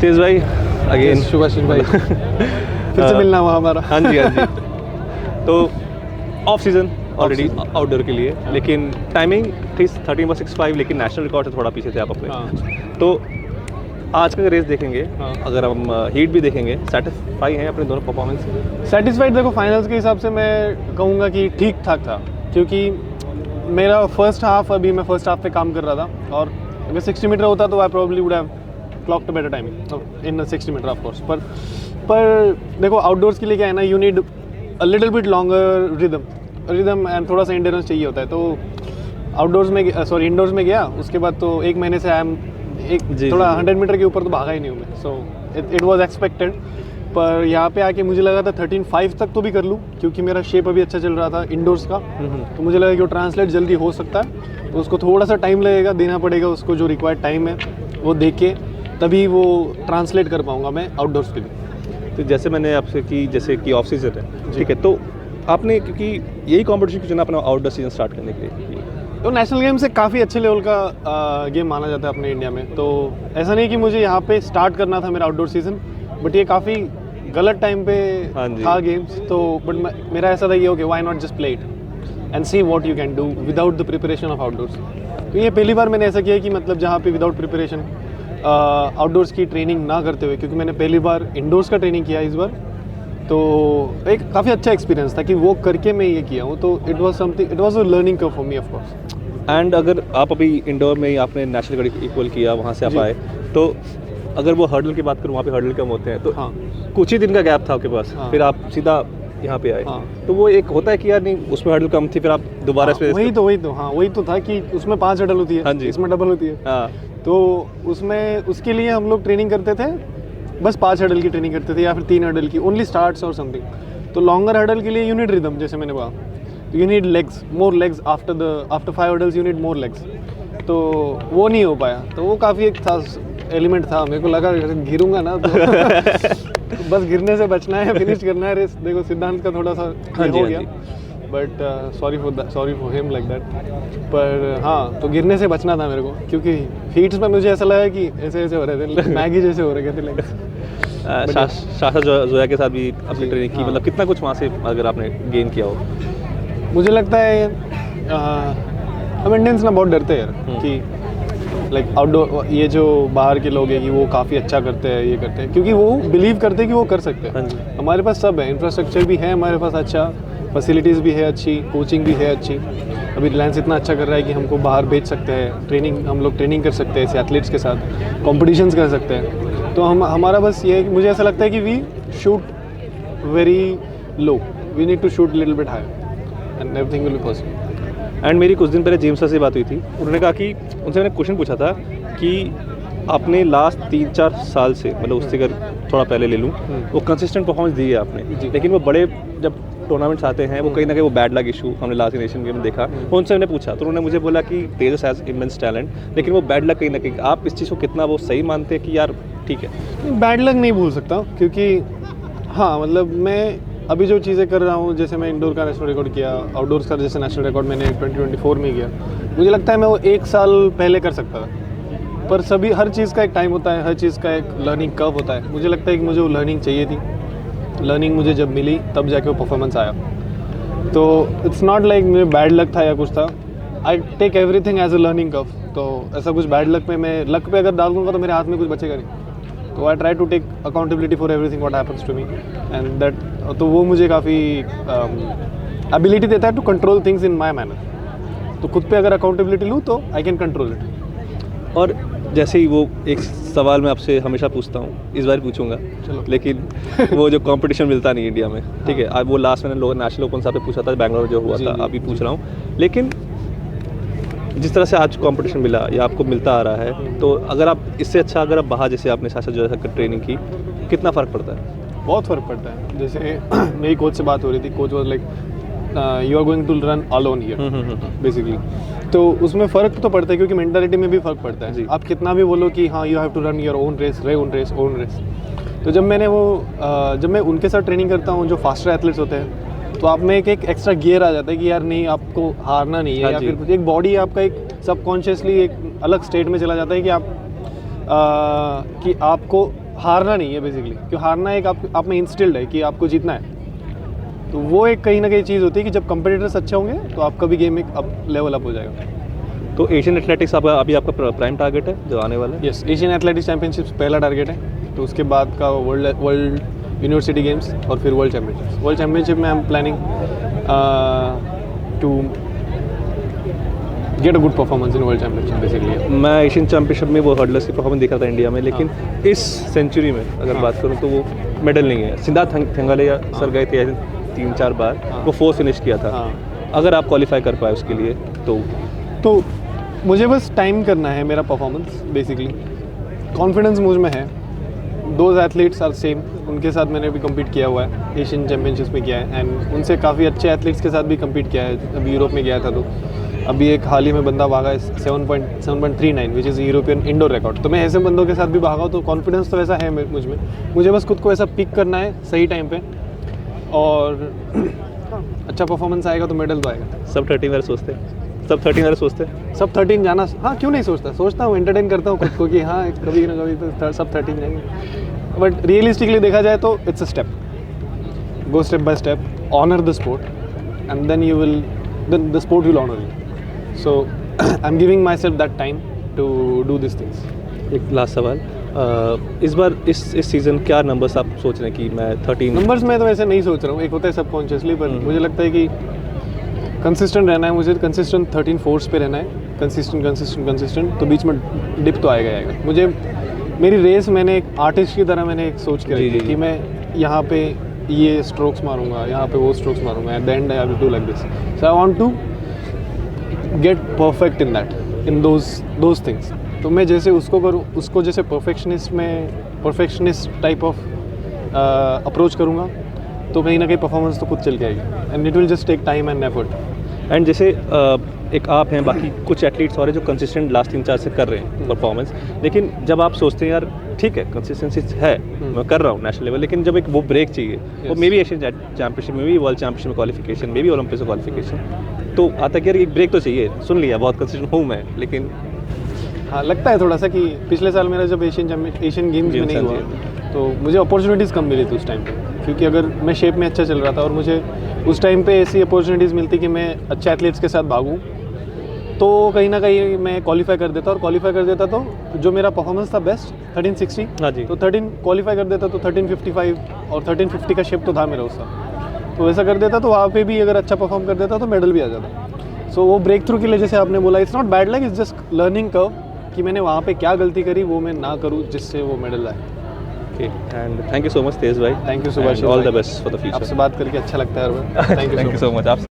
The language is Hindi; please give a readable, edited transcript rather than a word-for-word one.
तेज भाई अगेन। शुभाशीष भाई फिर से मिलना हुआ हमारा। हाँ जी हाँ जी। तो ऑफ सीजन ऑलरेडी आउटडोर के लिए, लेकिन टाइमिंग थी 13:65, लेकिन नेशनल रिकॉर्ड से थोड़ा पीछे थे आप अपने। तो आज का रेस देखेंगे, अगर हम हीट भी देखेंगे, सेटिस्फाई हैं अपने दोनों परफॉर्मेंस से? सेटिस्फाइड देखो, फाइनल्स के हिसाब से मैं कहूँगा कि ठीक ठाक था, क्योंकि मेरा फर्स्ट हाफ, अभी मैं फर्स्ट हाफ पे काम कर रहा था, और अगर 60 मीटर होता तो I probably would have clocked a better time in 60 meter of course. पर देखो आउटडोर्स के लिए क्या है ना, you need a little bit longer rhythm and थोड़ा सा इंड्योरेंस चाहिए होता है। तो आउटडोर्स में इंडोर्स में गया, उसके बाद तो एक महीने से थोड़ा 100 मीटर के ऊपर तो भागा ही नहीं हूँ मैं। सो इट वाज एक्सपेक्टेड, पर यहाँ पे आके मुझे लगा था 13:05 तक तो भी कर लूँ, क्योंकि मेरा शेप अभी अच्छा चल रहा था इंडोर्स का। तो मुझे लगा कि वो ट्रांसलेट जल्दी हो सकता है, तो उसको थोड़ा सा टाइम लगेगा, देना पड़ेगा उसको, जो रिक्वायर्ड टाइम है वो दे के तभी वो ट्रांसलेट कर पाऊँगा मैं आउटडोर्स के लिए। तो जैसे मैंने आपसे की, जैसे कि ऑफ सीजन है, ठीक है, तो आपने क्योंकि यही कॉम्पिटिशन क्यों चुना अपना आउटडोर सीजन स्टार्ट करने के लिए? तो नेशनल गेम से काफ़ी अच्छे लेवल का गेम माना जाता है अपने इंडिया में। तो ऐसा नहीं कि मुझे यहाँ पे स्टार्ट करना था मेरा आउटडोर सीजन, बट ये काफ़ी गलत टाइम पे था गेम्स। तो बट मेरा ऐसा था ये, okay why not just play it and see what you can do without the preparation of outdoors. तो ये पहली बार मैंने ऐसा किया कि मतलब जहाँ पे विदाउट प्रिपरेशन आउटडोर्स की ट्रेनिंग ना करते हुए, क्योंकि मैंने पहली बार इंडोर्स का ट्रेनिंग किया इस बार, तो एक काफ़ी अच्छा एक्सपीरियंस था कि वो करके मैं ये किया हूँ। तो it was a learning curve for me of course. And अगर आप अभी इंडोर में ही आपने नेशनल रिकॉर्ड इक्वल किया, वहाँ से आप आए, तो अगर वो हर्डल की बात करूँ, वहाँ पे हर्डल कम होते हैं, तो कुछ ही दिन का गैप था आपके पास, फिर आप सीधा यहाँ पे आए। तो वो एक होता है कि यार नहीं, उसमें हर्डल कम थी, फिर आप दोबारा इस पे वही तो था कि उसमें 5 हर्डल होती है। हाँ जी, इसमें डबल होती है। तो उसके लिए हम लोग ट्रेनिंग करते थे, बस 5 हर्डल की ट्रेनिंग करते थे, या फिर 3 हर्डल की, ओनली स्टार्ट्स और समथिंग। तो लॉन्गर हर्डल के लिए यू नीड रिदम, जैसे मैंने कहा, you need legs, more legs after 5 hurdles you need more legs. तो वो नहीं हो पाया, तो वो काफ़ी एक था एलिमेंट था। मेरे को लगा गिरूंगा ना तो बस गिरने से बचना है, फिनिश करना है रेस। देखो सिद्धांत का थोड़ा सा हो गया, but sorry for him like that. पर हाँ, तो गिरने से बचना था मेरे को, क्योंकि हीट्स में मुझे ऐसा लगा कि ऐसे हो रहे थे, मैगी जैसे हो रहे थे लेग्स। शाशा जोया के साथ भी अपनी ट्रेनिंग की, मतलब कितना कुछ वहाँ से अगर आपने गेन किया हो? मुझे लगता है हम इंडियंस ना बहुत डरते हैं यार कि लाइक आउटडोर, ये जो बाहर के लोग हैं कि वो काफ़ी अच्छा करते हैं, ये करते हैं, क्योंकि वो बिलीव करते हैं कि वो कर सकते हैं। हमारे पास सब है, इंफ्रास्ट्रक्चर भी है हमारे पास अच्छा, फैसिलिटीज़ भी है अच्छी, कोचिंग भी है अच्छी। अभी रिलायंस इतना अच्छा कर रहा है कि हमको बाहर भेज सकते हैं, हम लोग ट्रेनिंग कर सकते हैं ऐसे एथलीट्स के साथ, कॉम्पिटिशन्स कर सकते हैं। तो हमारा बस ये है कि मुझे ऐसा लगता है कि we shoot very low, we need to shoot little bit higher and everything will be possible. And मेरी कुछ दिन पहले जेम्स सर से बात हुई थी, उन्होंने कहा कि उनसे मैंने क्वेश्चन पूछा था कि आपने लास्ट 3-4 साल से, मतलब उससे अगर थोड़ा पहले ले लूँ, वो कंसिस्टेंट परफॉर्मेंस दी है आपने, लेकिन वो बड़े जब टूर्नामेंट्स आते हैं, वो कहीं ना कहीं वो बैड लक इशू हमने लास्ट नेशन गेम में देखा। उनसे मैंने पूछा तो उन्होंने मुझे बोला कि तेजस हैज़ इमेंस टैलेंट, लेकिन वो बैड लक कहीं ना कहीं, आप इस चीज़ को कितना वो सही मानते हैं कि यार ठीक है? बैड लक नहीं भूल सकता, क्योंकि हाँ मतलब मैं अभी जो चीज़ें कर रहा हूँ, जैसे मैं इंडोर का नेशनल रिकॉर्ड किया, आउटडोर्स का जैसे नेशनल रिकॉर्ड मैंने 2024 में किया, मुझे लगता है मैं वो 1 साल पहले कर सकता था। पर हर चीज़ का एक टाइम होता है, हर चीज़ का एक लर्निंग कर्व होता है। मुझे लगता है कि मुझे वो लर्निंग चाहिए थी, लर्निंग मुझे जब मिली तब जाके वो परफॉर्मेंस आया। तो इट्स नॉट लाइक मुझे बैड लक था या कुछ था, I take everything as a learning curve. तो ऐसा कुछ बैड लक में मैं लक पे अगर डाल दूँगा तो मेरे हाथ में कुछ बचेगा नहीं। तो I try to take accountability for everything what happens to me and that, तो वो मुझे काफ़ी एबिलिटी देता है to control things in my manner. तो खुद पे अगर अकाउंटेबिलिटी लूँ तो आई कैन कंट्रोल इट। और जैसे ही वो एक सवाल मैं आपसे हमेशा पूछता हूँ, इस बार पूछूंगा, लेकिन वो जो कंपटीशन मिलता नहीं इंडिया में, ठीक है, अब वो लास्ट मैंने नेशनल ओपन से पूछा था, बैंगलोर जो हुआ था, अभी पूछ रहा हूँ, लेकिन जिस तरह से आज कंपटीशन मिला या आपको मिलता आ रहा है, तो अगर आप इससे अच्छा, अगर आप बाहर जैसे आपने शाशा जो है ट्रेनिंग की, कितना फ़र्क पड़ता है? बहुत फ़र्क पड़ता है। जैसे मेरी कोच से बात हो रही थी, coach was like you are going to run alone here basically. तो उसमें फ़र्क तो पड़ता है, क्योंकि मेंटालिटी में भी फ़र्क पड़ता है। आप कितना भी बोलो कि हाँ you have to run your own race. तो जब मैं उनके साथ ट्रेनिंग करता हूँ, जो फास्टर एथलीट्स होते हैं, तो आप में एक एक्स्ट्रा गियर आ जाता है कि यार नहीं, आपको हारना नहीं है, या फिर कुछ एक बॉडी आपका एक सबकॉन्शियसली एक अलग स्टेट में चला जाता है कि आपको हारना नहीं है बेसिकली, क्यों हारना एक आप में इंस्टिल्ड है कि आपको जीतना है। तो वो एक कहीं ना कहीं चीज़ होती है कि जब कंपटीटर्स अच्छे होंगे तो आपका भी गेम एक लेवल अप हो जाएगा। तो एशियन एथलेटिक्स अभी आपका प्राइम टारगेट है जो आने वाला है? यस, एशियन एथलेटिक्स चैंपियनशिप्स पहला टारगेट है, तो उसके बाद का वर्ल्ड यूनिवर्सिटी गेम्स और फिर वर्ल्ड चैम्पियनशिप्स। वर्ल्ड चैम्पियनशिप में I am planning to get a good performance in world championship basically. मैं एशियन चैंपियनशिप में वो हर्डलर्स की परफॉर्मेंस देखा था इंडिया में, लेकिन इस सेंचुरी में अगर बात करूँ तो वो मेडल नहीं है। सिद्धार्थ थंगालिया सर गए थे 3-4 बार, वो 4th फिनिश किया था। अगर आप क्वालिफाई कर पाए उसके लिए तो मुझे बस टाइम करना है मेरा परफॉर्मेंस बेसिकली। कॉन्फिडेंस मुझ में है, दोज एथलीट्स आर सेम, उनके साथ मैंने भी कम्पीट किया हुआ है, एशियन चैम्पियनशिप्स में किया है, एंड उनसे काफ़ी अच्छे एथलीट्स के साथ भी कम्पीट किया है। अभी यूरोप में गया था तो अभी एक हाल ही में बंदा भागा है 7.39 which is European indoor record. तो मैं ऐसे बंदों के साथ भी भागा हूँ, तो कॉन्फिडेंस तो ऐसा है मुझ में। मुझे बस खुद को ऐसा पिक करना है सही टाइम पे, और अच्छा परफॉर्मेंस आएगा तो मेडल तो आएगा। सब 13 वाले सोचते हैं, सब 13 जाना, हाँ क्यों नहीं सोचता हूँ, एंटरटेन करता हूँ खुद को कि हाँ कभी ना कभी तो सब 13 जाएंगे। बट रियलिस्टिकली देखा जाए तो it's a step, go step by step, honour the sport and then you will the sport will honour you. So I am giving my self that time to do this things. एक लास्ट सवाल, इस बार इस सीज़न क्या नंबर्स आप सोच रहे हैं कि मैं 13? नंबर्स में तो वैसे नहीं सोच रहा हूँ, एक होता है सबकॉन्शियसली, पर मुझे लगता है कि कंसिस्टेंट रहना है, मुझे कंसिस्टेंट 13 फोर्स पे रहना है, कंसिस्टेंट, तो बीच में डिप तो आएगा। मुझे मेरी रेस मैंने एक आर्टिस्ट की तरह मैंने एक सोच के रखी है कि मैं यहाँ पे ये स्ट्रोक्स मारूंगा, यहाँ पे वो स्ट्रोक्स मारूंगा, at the end I will do like this. So I want to get perfect in that, in those things. तो मैं जैसे उसको करूँ, उसको जैसे परफेक्शनिस्ट टाइप ऑफ अप्रोच करूँगा, तो कहीं ना कहीं परफॉर्मेंस तो खुद चल के आएगी, and it will just take time and effort. And जैसे एक आप हैं, बाकी कुछ एथलीट्स और हैं जो कंसिस्टेंट लास्ट 3-4 से कर रहे हैं परफॉर्मेंस, लेकिन जब आप सोचते हैं यार ठीक है कंसिस्टेंसी है, मैं कर रहा हूँ नेशनल लेवल, लेकिन जब एक वो ब्रेक चाहिए, वो मे बी एशियन चैम्पियनशिप में भी, वर्ल्ड चैम्पियनशिप में क्वालिफिकेशन में भी, ओलंपिक्स में क्वालिफिकेशन, तो आता कि यार एक ब्रेक तो चाहिए। सुन लिया बहुत कंसिस्टेंट हूँ मैं, लेकिन हाँ लगता है थोड़ा सा कि पिछले साल मेरा जब एशियन गेम्स में नहीं हुआ तो मुझे अपॉर्चुनिटीज़ कम मिली थी उस टाइम पे, क्योंकि अगर मैं शेप में अच्छा चल रहा था और मुझे उस टाइम पे ऐसी अपॉर्चुनिटीज़ मिलती कि मैं अच्छे एथलीट्स के साथ भागूँ, तो कहीं ना कहीं मैं क्वालिफाई कर देता, और क्वालिफाई कर देता तो जो मेरा परफॉर्मेंस था बेस्ट 1360, हाँ जी, तो 13 क्वालिफाई कर देता तो 1355 और 1350 का शेप तो था मेरा उसका, तो वैसा कर देता तो वहाँ पे भी अगर अच्छा परफॉर्म कर देता तो मेडल भी आ जाता। सो वो ब्रेक थ्रू के लिए जैसे आपने बोला, it's not bad luck, it's just learning curve कि मैंने वहाँ पे क्या गलती करी वो मैं ना करूँ जिससे वो मेडल आए। Okay, and thank you so much Tej भाई, thank you Subhash, all the best for the future. आपसे बात करके अच्छा लगता है। Thank you so much. आप